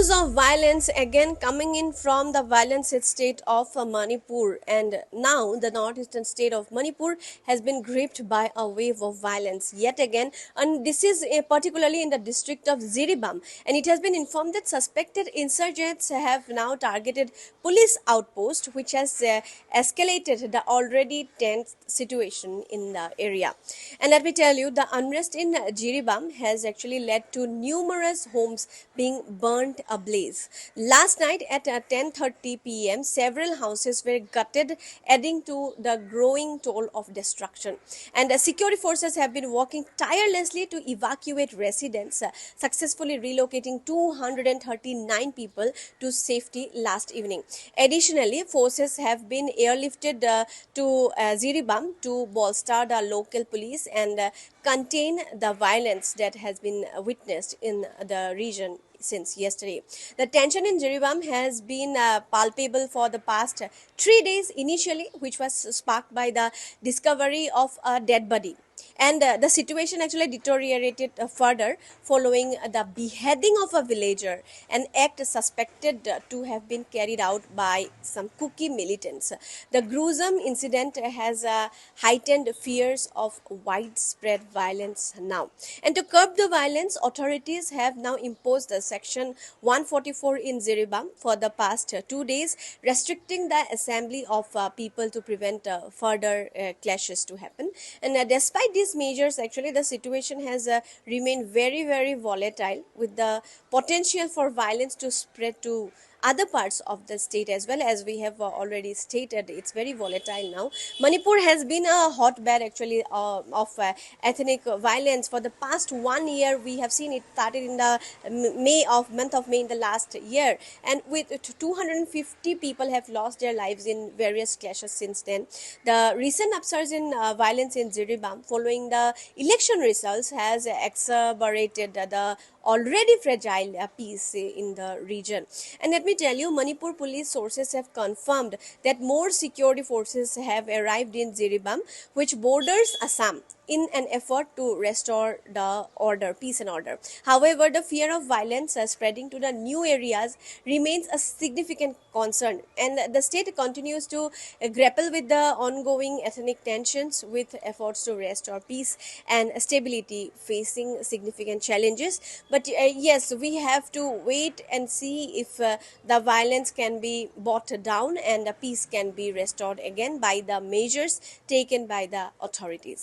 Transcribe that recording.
news of violence again coming in from the violent state of Manipur, and now the northeastern state of Manipur has been gripped by a wave of violence yet again, and this is particularly in the district of Ziribam, and it has been informed that suspected insurgents have now targeted police outpost, which has escalated the already tense situation in the area. And let me tell you, the unrest in Jiribam has actually led to numerous homes being burnt ablaze. Last night at 10:30 p.m., several houses were gutted, adding to the growing toll of destruction. And security forces have been working tirelessly to evacuate residents, successfully relocating 239 people to safety last evening. Additionally, forces have been airlifted to Ziribam to bolster the local police and contain the violence that has been witnessed in the region since yesterday. The tension in Jiribam has been palpable for the past 3 days initially, which was sparked by the discovery of a dead body. And the situation actually deteriorated further following the beheading of a villager, an act suspected to have been carried out by some Kuki militants. The gruesome incident has heightened fears of widespread violence now. And to curb the violence, authorities have now imposed a Section 144 in Ziribam for the past 2 days, restricting the assembly of people to prevent further clashes to happen. And despite these measures, actually, the situation has remained very volatile, with the potential for violence to spread to other parts of the state as well. As we have already stated, it's very volatile now. Manipur has been a hotbed actually of ethnic violence for the past 1 year. We have seen it started in the month of May in the last year, and with 250 people have lost their lives in various clashes since then. The recent upsurge in violence in Jiribam following the election results has exacerbated the already fragile peace in the region. And let me tell you, Manipur police sources have confirmed that more security forces have arrived in Jiribam, which borders Assam, in an effort to restore the peace and order. However, the fear of violence spreading to the new areas remains a significant concern, and the state continues to grapple with the ongoing ethnic tensions, with efforts to restore peace and stability facing significant challenges. But yes, we have to wait and see if the violence can be brought down and the peace can be restored again by the measures taken by the authorities.